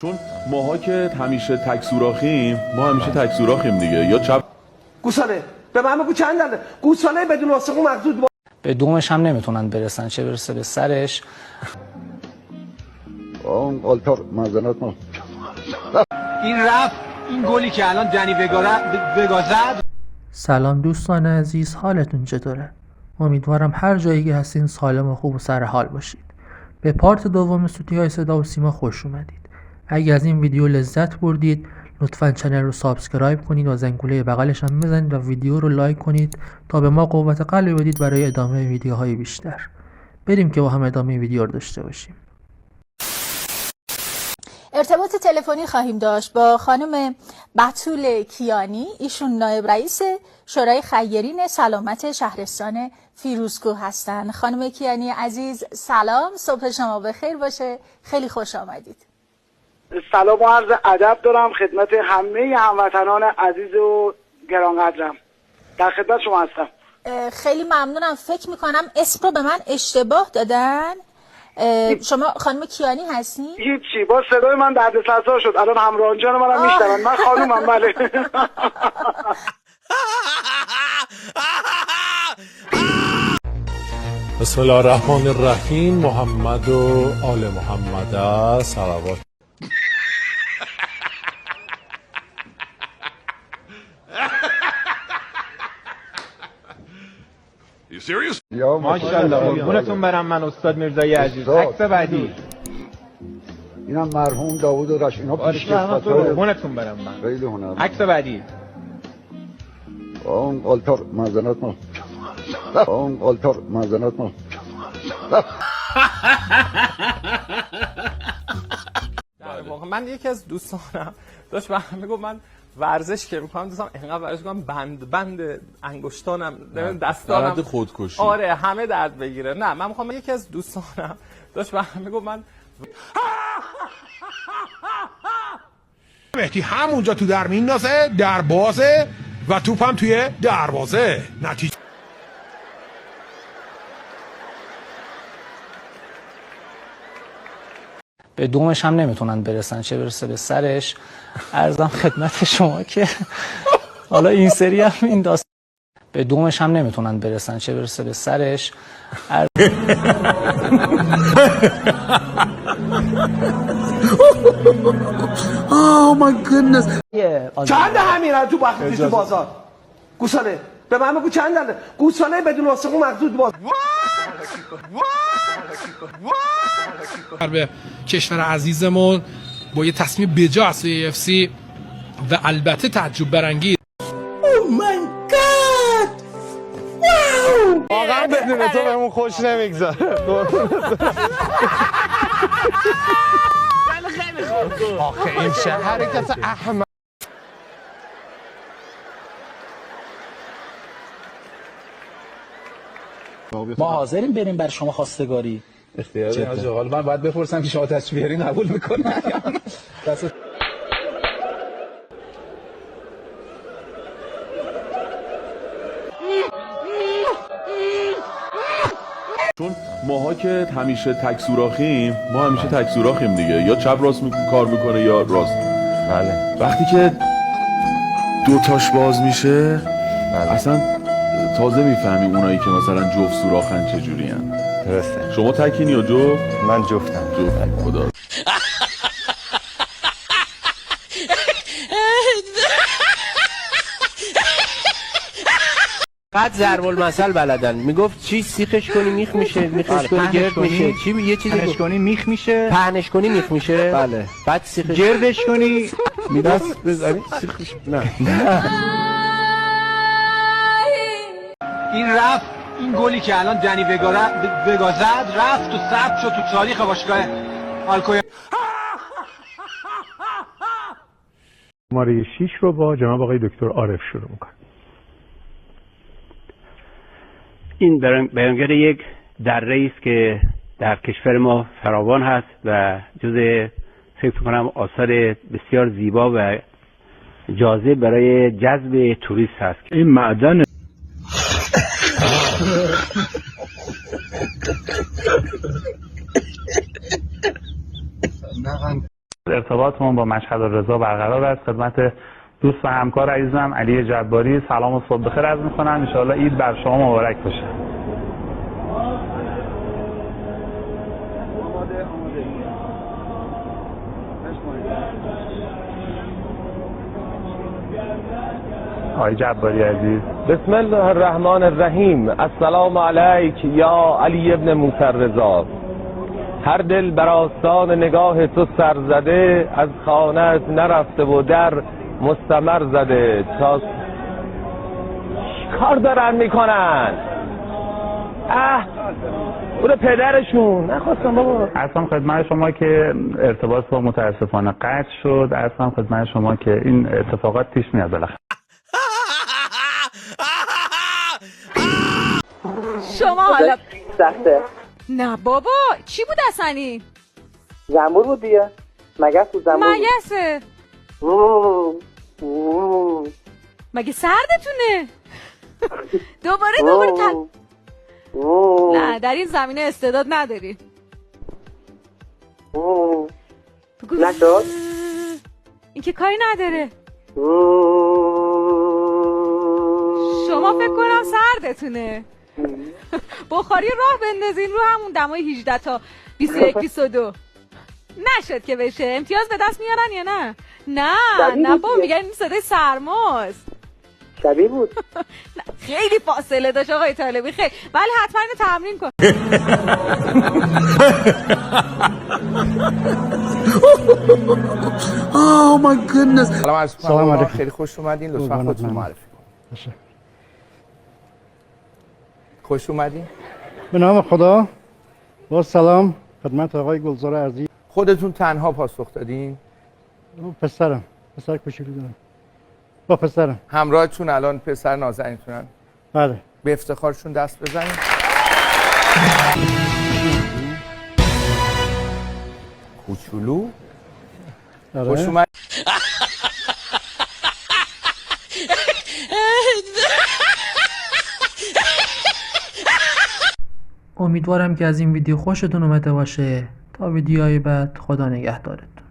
چون ماها که همیشه تک سوراخیم، ما همیشه تک سوراخیم دیگه. یا چپ گوساله به من بگو چند دنده گوساله بدون واسقو مخدود با... به دومش هم نمیتونن برسن، چه برسه به سرش. اون آلتار مزنات ما این رفت این گلی که الان دنی وگا زد. سلام دوستان عزیز، حالتون چطوره؟ امیدوارم هر جایی که هستین سالم و خوب و سر حال باشید. به پارت دوم سوتی‌های صدا و سیما خوش اومدید. اگه از این ویدیو لذت بردید لطفاً چنل رو سابسکرایب کنید و زنگوله بغلش هم بزنید و ویدیو رو لایک کنید تا به ما قوت قلب بدید برای ادامه ویدیوهای بیشتر. بریم که با هم ادامه ویدیو رو داشته باشیم. ارتباط تلفنی خواهیم داشت با خانم بتول کیانی، ایشون نایب رئیس شورای خیرین سلامت شهرستان فیروزکوه هستند. خانم کیانی عزیز سلام، صبح شما بخیر باشه، خیلی خوش آمدید. سلام و عرض ادب دارم خدمت همه هموطنان عزیز و گرانقدرم. در خدمت شما هستم. خیلی ممنونم. فکر میکنم اسم رو به من اشتباه دادن. شما خانم کیانی هستین؟ هیچی، با صدای من دردسرسا شد. الان همراهان جان منم میشنون. من خانومم. بله. بسم الله الرحمن الرحیم. محمد و آل محمد صلوات. یا ماشاءالله قربونتون برم من استاد میرزایی عزیز. عکس بعدی اینم مرحوم داوود رش. اینا پیشکسوت‌های قربونتون برم من. خیلی هنر. عکس بعدی اون آلتار مزنات ما اون آلتار مزنات ما در واقع من یکی از دوستانم داشت به من میگفت من ورزش که میکنم دوستم اینقدر ورزش میکنم بند انگشتانم دستانم خودکشی. آره همه درد بگیره. نه من میخوام یکی از دوستانم داشت به من میگفت من مهدی همونجا تو در میندازه، در بازه و توپم توی دروازه. نتیجه به دومش هم نمیتونن برسن، چه برسه به سرش. عرضم خدمت شما که حالا این سری هم این داستان به دومش هم نمیتونن برسن، چه برسه به سرش. Oh my goodness. چند همین تو وقتی تو بازار گوساله به من بگو چند دنده گوساله بدون واسقو مخدود با... به کشور عزیزمون با یه تصمیم بجا از سوی UFC و البته تعجب برانگیز. واقعا بدون تو بهمون خوش نمیگذاره. آخه این چه حرکت احمق. ما حاضریم بریم بر شما خواستگاری. اختیار از حال من باید بپرسم که شما تشریف بیارین قبول میکنه. چون ماها که همیشه تک سوراخیم، ما همیشه تک سوراخیم دیگه. یا چپ راست کار میکنه یا راست. بله. وقتی که دوتاش باز میشه اصلا تازه میفهمی اونایی که مثلا جفت سوراخن چجوری هن. درسته. شما تکین یا جفت؟ من جفتم. جفت. خدا. قد ضرب المثل بلدن. میگفت چی سیخش کنی میخ میشه، میخش کنی گرد میشه. چی یه چیزی پهنش کنی میخ میشه، پهنش کنی میخ میشه. بله. بعد سیخش گردش کنی دست بزنی سیخش. نه. این رفت این گلی که الان دنی وگا زد رفت و ثبت شد تو تاریخ باشگاه آلکویا. شماره 6 رو با جناب آقای دکتر عارف شروع میکنم. این بیانگر یک دره است که در کشور ما فراوان هست و جز فکر کنم آثار بسیار زیبا و جاذب برای جذب توریست هست. این معدن ارتباطمون با مشهد الرضا برقرار است. خدمت دوست و همکار عزیزم علی جباری سلام و صبح بخیر عرض می‌کنم. ان شاءالله عید بر شما مبارک باشه. آقای جباری عزیز. بسم الله الرحمن الرحیم. السلام علیک یا علی ابن موسی الرضا. هر دل بر آستان نگاه تو سر زده، از خانه نرفته و در مستمر زده. تا کار دارن میکنن اون پدرشون نخواستم بابا. اصلا خدمت شما که ارتباط با متاسفانه قطع شد. اصلا خدمت شما که این اتفاقات پیش میاد بالاخره. شما حالا سخته. نه بابا چی بود اصلا این؟ زنبور بود دیگه. مگس بود زنبور. مگسه. مگه سردتونه؟ دوباره نه در این زمینه استعداد نداری. نشد؟ این که کاری نداره. شما فکر کنم سردتونه. بخاری راه بندازین رو همون دمای 18 تا 21 22. نشد که بشه. امتیاز به دست میارن یا نه؟ نه بابا میگن این صدای سرماست. شبیه بود. خیلی فاصله داشت آقای طالبی خیلی. ولی حتما اینو تمرین کن. Oh my goodness. سلام علیکم. خیلی خوش اومدین. لطفا خودتون معرفی کنید. خوش اومدین. به نام خدا. با سلام خدمت آقای گلزار عزیز. خودتون تنها پاسخ دادین؟ پسرم، پسر کوچولو دارم. با پسرم. همراهتون الان پسر نازنینتونن؟ بله. به افتخارشون دست بزنید. کوچولو. خوش اومد. امیدوارم که از این ویدیو خوشتون اومده باشه. تا ویدیوهای بعد خدا نگهدارتون.